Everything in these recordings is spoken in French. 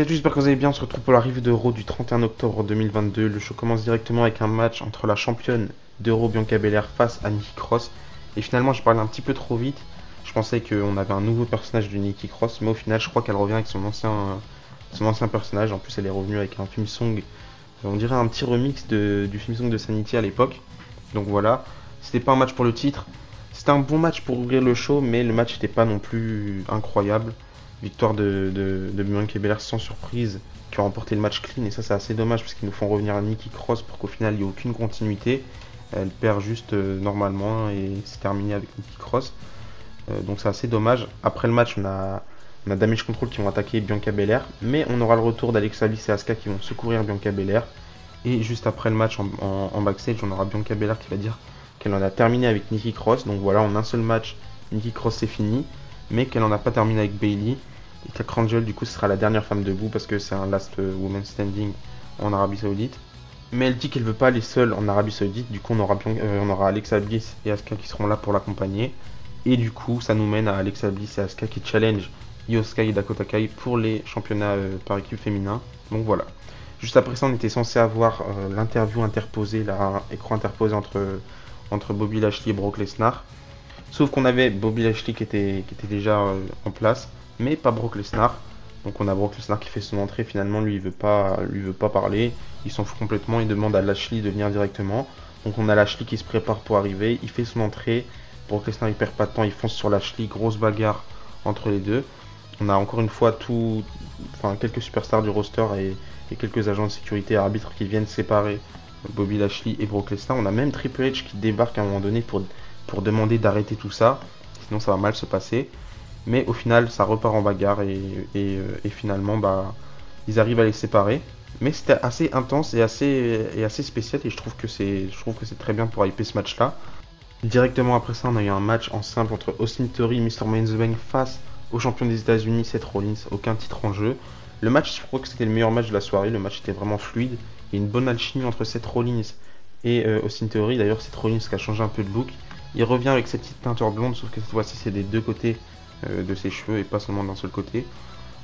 Salut, j'espère que vous allez bien. On se retrouve pour la review d'Euro du 31 octobre 2022. Le show commence directement avec un match entre la championne d'Euro Bianca Belair face à Nikki Cross. Et finalement, je parlais un petit peu trop vite. Je pensais qu'on avait un nouveau personnage de Nikki Cross, mais au final, je crois qu'elle revient avec son ancien personnage. En plus, elle est revenue avec un theme song, on dirait un petit remix du theme song de Sanity à l'époque. Donc voilà, c'était pas un match pour le titre. C'était un bon match pour ouvrir le show, mais le match n'était pas non plus incroyable. Victoire de Bianca Belair sans surprise, qui a remporté le match clean, et ça c'est assez dommage parce qu'ils nous font revenir à Nikki Cross pour qu'au final il n'y ait aucune continuité. Elle perd juste normalement et c'est terminé avec Nikki Cross. Donc c'est assez dommage. Après le match, on a Damage Control qui vont attaquer Bianca Belair, mais on aura le retour d'Alexa Bliss et Asuka qui vont secourir Bianca Belair. Et juste après le match en backstage, on aura Bianca Belair qui va dire qu'elle en a terminé avec Nikki Cross. Donc voilà, en un seul match, Nikki Cross c'est fini, mais qu'elle n'en a pas terminé avec Bayley. Et Kak Angel, du coup, ce sera la dernière femme debout parce que c'est un last woman standing en Arabie Saoudite. Mais elle dit qu'elle veut pas aller seule en Arabie Saoudite. Du coup, on aura Alexa Bliss et Asuka qui seront là pour l'accompagner. Et du coup, ça nous mène à Alexa Bliss et Asuka qui challenge Io Sky et Dakota Kai pour les championnats par équipe féminin. Donc voilà. Juste après ça, on était censé avoir l'interview interposée, l'écran interposé entre Bobby Lashley et Brock Lesnar. Sauf qu'on avait Bobby Lashley qui était déjà en place, mais pas Brock Lesnar. Donc on a Brock Lesnar qui fait son entrée, finalement lui il veut pas parler, il s'en fout complètement, il demande à Lashley de venir directement. Donc on a Lashley qui se prépare pour arriver, il fait son entrée, Brock Lesnar il perd pas de temps, il fonce sur Lashley, grosse bagarre entre les deux. On a encore une fois quelques superstars du roster et quelques agents de sécurité et arbitres qui viennent séparer Bobby Lashley et Brock Lesnar. On a même Triple H qui débarque à un moment donné pour demander d'arrêter tout ça, sinon ça va mal se passer. Mais au final, ça repart en bagarre et finalement, ils arrivent à les séparer. Mais c'était assez intense et assez spécial et je trouve que c'est très bien pour hyper ce match-là. Directement après ça, on a eu un match en simple entre Austin Theory et Mr. Money in the Bank face au champion des États-Unis, Seth Rollins, aucun titre en jeu. Le match, je crois que c'était le meilleur match de la soirée. Le match était vraiment fluide. Il y a une bonne alchimie entre Seth Rollins et Austin Theory. D'ailleurs, Seth Rollins qui a changé un peu de look. Il revient avec cette petite teinture blonde, sauf que cette fois-ci, c'est des deux côtés de ses cheveux et pas seulement d'un seul côté.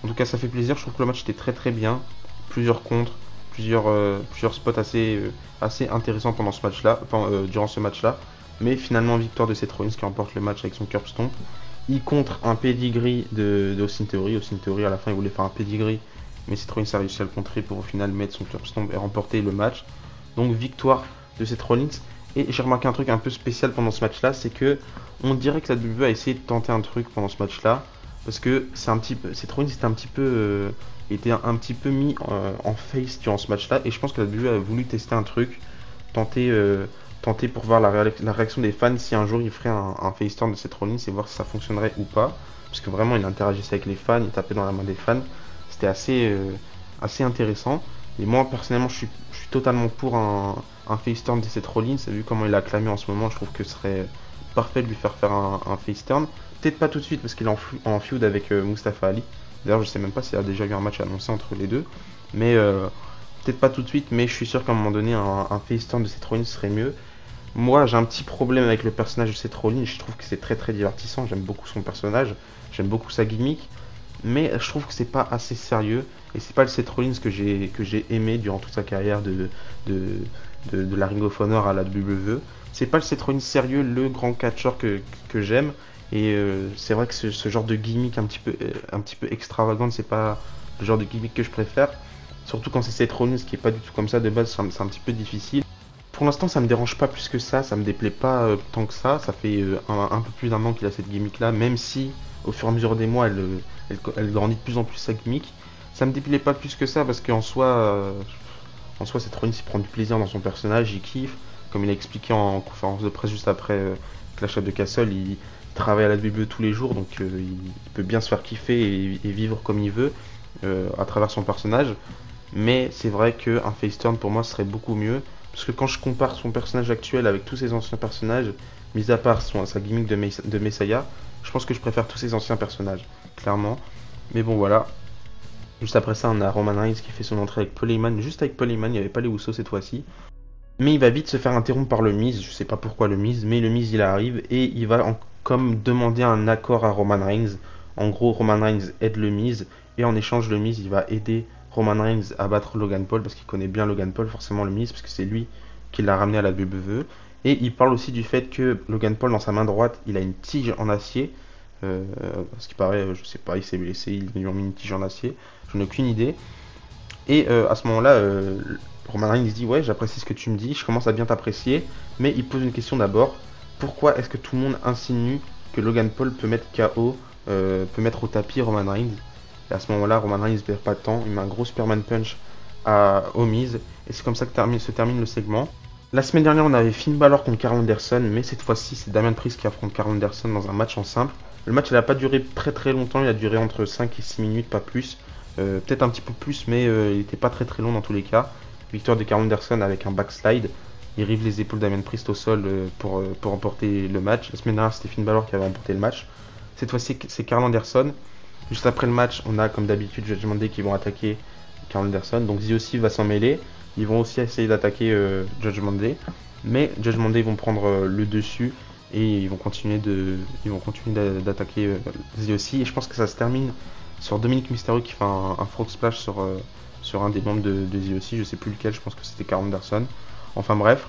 En tout cas, ça fait plaisir. Je trouve que le match était très très bien. Plusieurs contres, plusieurs spots assez intéressants pendant ce match-là, durant ce match-là. Mais finalement, victoire de Seth Rollins qui remporte le match avec son curb stomp. Il contre un pedigree d'Austin Theory. Austin Theory, à la fin, il voulait faire un pedigree, mais Seth Rollins a réussi à le contrer pour au final mettre son curb stomp et remporter le match. Donc, victoire de Seth Rollins. Et j'ai remarqué un truc un peu spécial pendant ce match-là, c'est que on dirait que la WWE a essayé de tenter un truc pendant ce match-là, parce que Seth Rollins était un petit peu mis en face durant ce match-là, et je pense que la WWE a voulu tester un truc, tenter pour voir la réaction des fans si un jour il ferait un face turn de Seth Rollins et voir si ça fonctionnerait ou pas, parce que vraiment il interagissait avec les fans, il tapait dans la main des fans, c'était assez intéressant. Et moi personnellement je suis totalement pour un face turn de Seth Rollins, vu comment il a acclamé en ce moment, je trouve que ce serait parfait de lui faire un face turn. Peut-être pas tout de suite parce qu'il est en feud avec Mustafa Ali. D'ailleurs je sais même pas s'il y a déjà eu un match annoncé entre les deux. Mais peut-être pas tout de suite, mais je suis sûr qu'à un moment donné un face turn de Seth Rollins serait mieux. Moi j'ai un petit problème avec le personnage de Seth Rollins, je trouve que c'est très très divertissant, j'aime beaucoup son personnage, j'aime beaucoup sa gimmick. Mais je trouve que c'est pas assez sérieux et c'est pas le Seth Rollins que j'ai aimé durant toute sa carrière de la Ring of Honor à la WWE. C'est pas le Seth Rollins sérieux, le grand catcheur que j'aime. Et c'est vrai que ce genre de gimmick un petit peu extravagante, c'est pas le genre de gimmick que je préfère. Surtout quand c'est Seth Rollins qui est pas du tout comme ça de base, c'est un petit peu difficile. Pour l'instant, ça me dérange pas plus que ça me déplaît pas tant que ça. Ça fait un peu plus d'un an qu'il a cette gimmick là, même si au fur et à mesure des mois, elle grandit de plus en plus sa gimmick. Ça me déplaît pas plus que ça parce qu'en soi, Seth Rollins il prend du plaisir dans son personnage, il kiffe. Comme il a expliqué en conférence de presse juste après Clash of the Castle, il travaille à la WWE tous les jours, donc il peut bien se faire kiffer et vivre comme il veut à travers son personnage. Mais c'est vrai qu'un face turn pour moi serait beaucoup mieux. Parce que quand je compare son personnage actuel avec tous ses anciens personnages, mis à part sa gimmick de Messiah, je pense que je préfère tous ses anciens personnages, clairement. Mais bon voilà. Juste après ça, on a Roman Reigns qui fait son entrée avec Paul Heyman. Juste avec Paul Heyman, il n'y avait pas les Usos cette fois-ci. Mais il va vite se faire interrompre par le Miz. Je sais pas pourquoi le Miz, mais le Miz il arrive et il va comme demander un accord à Roman Reigns En gros, Roman Reigns aide le Miz, et en échange, le Miz il va aider Roman Reigns à battre Logan Paul, parce qu'il connaît bien Logan Paul, forcément le Miz, parce que c'est lui qui l'a ramené à la WWE. Et il parle aussi du fait que Logan Paul, dans sa main droite, il a une tige en acier. Ce qui paraît, je sais pas, il s'est blessé, ils lui ont mis une tige en acier. Je n'ai aucune idée. Et à ce moment-là, Roman Reigns dit ouais, j'apprécie ce que tu me dis, je commence à bien t'apprécier. Mais il pose une question d'abord. Pourquoi est-ce que tout le monde insinue que Logan Paul peut mettre KO, peut mettre au tapis Roman Reigns? Et à ce moment-là, Roman Reigns ne perd pas de temps, il met un gros Superman Punch au Miz. Et c'est comme ça que se termine le segment. La semaine dernière, on avait Finn Balor contre Karl Anderson, mais cette fois-ci, c'est Damian Priest qui affronte Karl Anderson dans un match en simple. Le match, il n'a pas duré très très longtemps, il a duré entre 5 et 6 minutes, pas plus. Peut-être un petit peu plus, mais il n'était pas très très long dans tous les cas. Victoire de Karl Anderson avec un backslide. Il rive les épaules Damian Priest au sol pour remporter le match. La semaine dernière, c'était Finn Balor qui avait remporté le match. Cette fois-ci, c'est Karl Anderson. Juste après le match, on a comme d'habitude Judgment Day qui vont attaquer Karl Anderson. Donc ZOC va s'en mêler. Ils vont aussi essayer d'attaquer Judgment Day. Mais Judgment Day vont prendre le dessus. Et ils vont continuer d'attaquer ZOC. Et je pense que ça se termine sur Dominic Mysterio qui fait un frog splash sur un des membres de ZOC. Je sais plus lequel, je pense que c'était Karl Anderson. Enfin bref.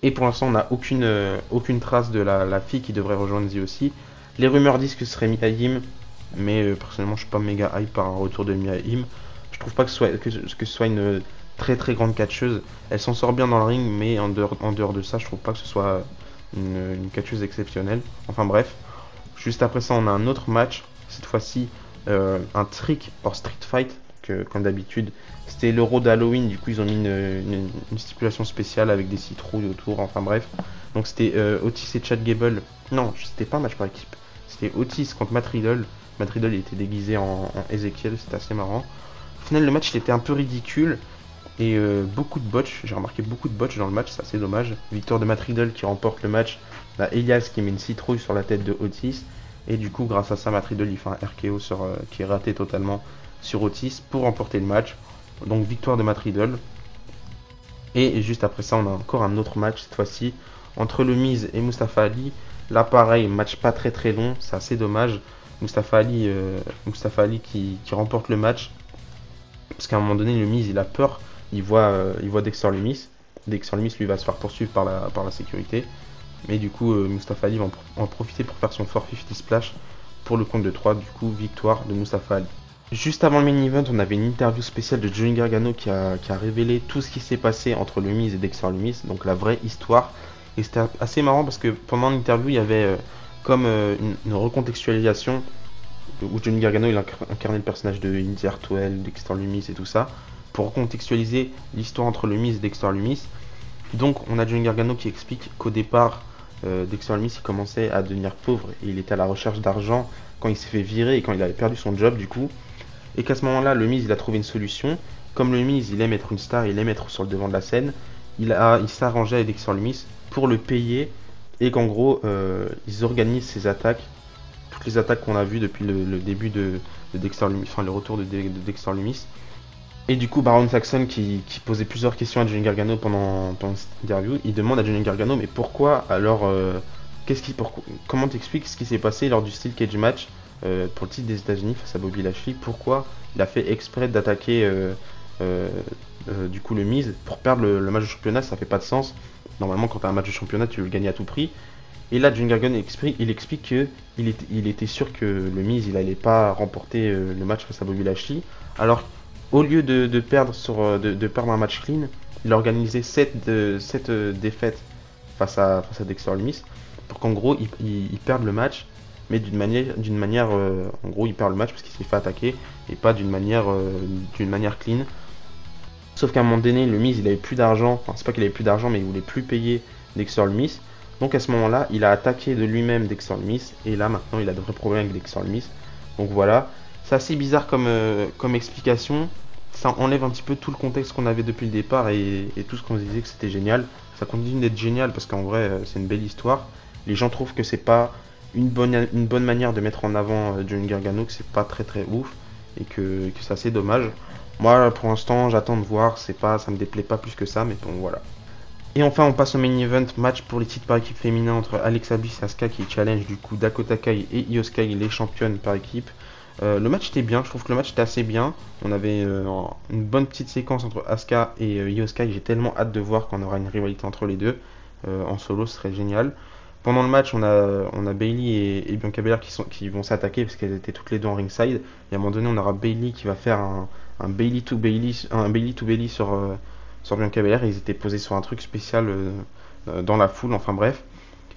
Et pour l'instant, on n'a aucune trace de la fille qui devrait rejoindre ZOC. Les rumeurs disent que ce serait Mia Yim. Mais personnellement, je suis pas méga hype par un retour de Mia Yim. Je trouve pas que ce soit une très très grande catcheuse. Elle s'en sort bien dans le ring, mais en dehors de ça, je trouve pas que ce soit une catcheuse exceptionnelle. Enfin bref. Juste après ça, on a un autre match. Cette fois-ci, un trick hors street fight. Comme d'habitude, c'était l'Euro d'Halloween. Du coup, ils ont mis une stipulation spéciale avec des citrouilles autour. Enfin bref. Donc c'était Otis et Chad Gable. Non, c'était pas un match par équipe. C'était Otis contre Matt Riddle. Matt Riddle il était déguisé en Ezekiel, c'était assez marrant. Au final, le match il était un peu ridicule et beaucoup de botch. J'ai remarqué beaucoup de botch dans le match, c'est assez dommage. Victoire de Matt Riddle qui remporte le match. Là, Elias qui met une citrouille sur la tête de Otis. Et du coup, grâce à ça, Matt Riddle il fait un RKO qui est raté totalement sur Otis pour remporter le match. Donc, victoire de Matt Riddle. Et juste après ça, on a encore un autre match cette fois-ci entre le Miz et Mustafa Ali. Là, pareil, match pas très très long, c'est assez dommage. Mustafa Ali qui remporte le match. Parce qu'à un moment donné, le Miz il a peur. Il voit Dexter Lumis. Dexter Lumis lui va se faire poursuivre par la sécurité. Mais du coup, Mustafa Ali va en profiter pour faire son 450 splash pour le compte de 3. Du coup, victoire de Mustafa Ali. Juste avant le main event, on avait une interview spéciale de Johnny Gargano qui a révélé tout ce qui s'est passé entre le Miz et Dexter Lumis. Donc la vraie histoire. Et c'était assez marrant parce que pendant l'interview, il y avait comme une recontextualisation où Johnny Gargano il incarnait le personnage de Indy Hartwell, Dexter Lumis et tout ça, pour recontextualiser l'histoire entre le Miz et Dexter Lumis. Donc on a Johnny Gargano qui explique qu'au départ, Dexter Lumis il commençait à devenir pauvre et il était à la recherche d'argent quand il s'est fait virer et quand il avait perdu son job du coup. Et qu'à ce moment-là, le Miz il a trouvé une solution. Comme le Miz il aime être une star, il aime être sur le devant de la scène, il s'est arrangé avec Dexter Lumis pour le payer et qu'en gros ils organisent ses attaques, toutes les attaques qu'on a vues depuis le début de Dexter Lumis, enfin le retour de Dexter Lumis. Et du coup Baron Saxon qui posait plusieurs questions à Johnny Gargano pendant cette interview, il demande à Johnny Gargano mais pourquoi alors comment t'expliques ce qui s'est passé lors du Steel Cage match pour le titre des États-Unis face à Bobby Lashley, pourquoi il a fait exprès d'attaquer du coup le Miz pour perdre le match de championnat, ça fait pas de sens. Normalement quand tu as un match de championnat tu veux le gagner à tout prix. Et là Johnny Gargano explique que il était sûr que le Miz il allait pas remporter le match face à Bobby Lashley. Alors au lieu de perdre un match clean, il a organisé 7 défaites face à Dexter Lumis pour qu'en gros il perde le match, mais d'une manière en gros il perd le match parce qu'il s'est fait attaquer et pas d'une manière clean. Sauf qu'à un moment donné, le Miz il avait plus d'argent, enfin c'est pas qu'il avait plus d'argent mais il voulait plus payer Dexter Lumis. Donc à ce moment-là, il a attaqué de lui-même Dexter Lumis et là maintenant il a de vrais problèmes avec Dexter Lumis. Donc voilà, c'est assez bizarre comme explication. Ça enlève un petit peu tout le contexte qu'on avait depuis le départ et tout ce qu'on se disait que c'était génial. Ça continue d'être génial parce qu'en vrai c'est une belle histoire. Les gens trouvent que c'est pas une bonne manière de mettre en avant Johnny Gargano, que c'est pas très très ouf et que c'est assez dommage. Moi pour l'instant j'attends de voir, ça me déplaît pas plus que ça, mais bon voilà. Et enfin, on passe au main event, match pour les titres par équipe féminin entre Alexa Bliss et Asuka qui challenge du coup Dakota Kai et Io Sky, les championnes par équipe. Le match était bien, je trouve que le match était assez bien. On avait une bonne petite séquence entre Asuka et Io Sky. J'ai tellement hâte de voir qu'on aura une rivalité entre les deux. En solo, ce serait génial. Pendant le match, on a Bayley et Bianca Belair qui vont s'attaquer parce qu'elles étaient toutes les deux en ringside. Et à un moment donné, on aura Bayley qui va faire un Bayley to Bayley, sur Bianca Belair. Et ils étaient posés sur un truc spécial dans la foule, enfin bref.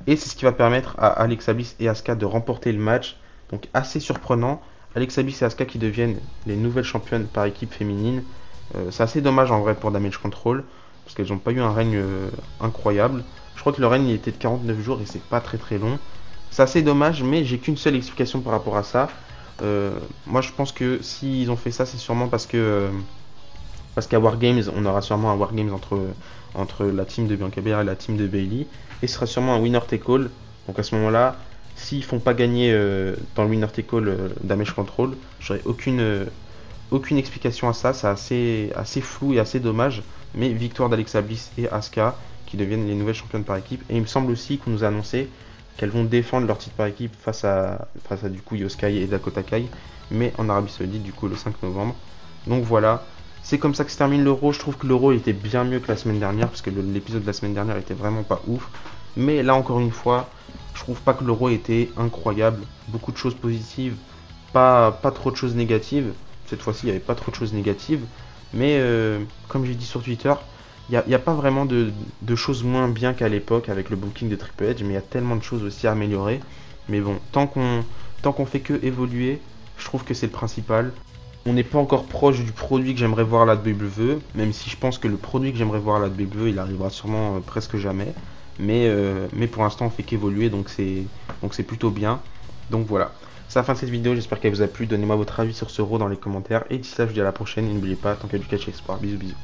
Et c'est ce qui va permettre à Alexa Bliss et Asuka de remporter le match. Donc assez surprenant. Alexa Bliss et Asuka qui deviennent les nouvelles championnes par équipe féminine. C'est assez dommage en vrai pour Damage Control, parce qu'elles n'ont pas eu un règne incroyable. Je crois que le règne il était de 49 jours et c'est pas très très long. C'est assez dommage, mais j'ai qu'une seule explication par rapport à ça. Moi je pense que s'ils ont fait ça, c'est sûrement parce qu'à Wargames, on aura sûrement un Wargames entre la team de Bianca Belair et la team de Bayley. Et ce sera sûrement un winner take all. Donc à ce moment-là, s'ils font pas gagner dans le winner take all Damage Control, j'aurais aucune explication à ça. C'est assez flou et assez dommage. Mais victoire d'Alexa Bliss et Asuka qui deviennent les nouvelles championnes par équipe. Et il me semble aussi qu'on nous a annoncé qu'elles vont défendre leur titre par équipe face à du coup Io Sky et Dakota Kai, mais en Arabie Saoudite du coup le 5 novembre. Donc voilà, c'est comme ça que se termine l'Euro. Je trouve que l'Euro était bien mieux que la semaine dernière, parce que l'épisode de la semaine dernière était vraiment pas ouf. Mais là encore une fois, je trouve pas que l'Euro était incroyable. Beaucoup de choses positives, pas trop de choses négatives. Cette fois-ci, il n'y avait pas trop de choses négatives. Mais comme j'ai dit sur Twitter, il n'y a pas vraiment de choses moins bien qu'à l'époque avec le booking de Triple H, mais il y a tellement de choses aussi à améliorer. Mais bon, tant qu'on fait que évoluer, je trouve que c'est le principal. On n'est pas encore proche du produit que j'aimerais voir à la WWE, même si je pense que le produit que j'aimerais voir à la WWE, il arrivera sûrement presque jamais. Mais pour l'instant, on fait qu'évoluer, donc c'est plutôt bien. Donc voilà. C'est la fin de cette vidéo, j'espère qu'elle vous a plu. Donnez-moi votre avis sur ce Raw dans les commentaires. Et d'ici là, je vous dis à la prochaine. Et n'oubliez pas, tant qu'il y a du catch espoir. Bisous, bisous.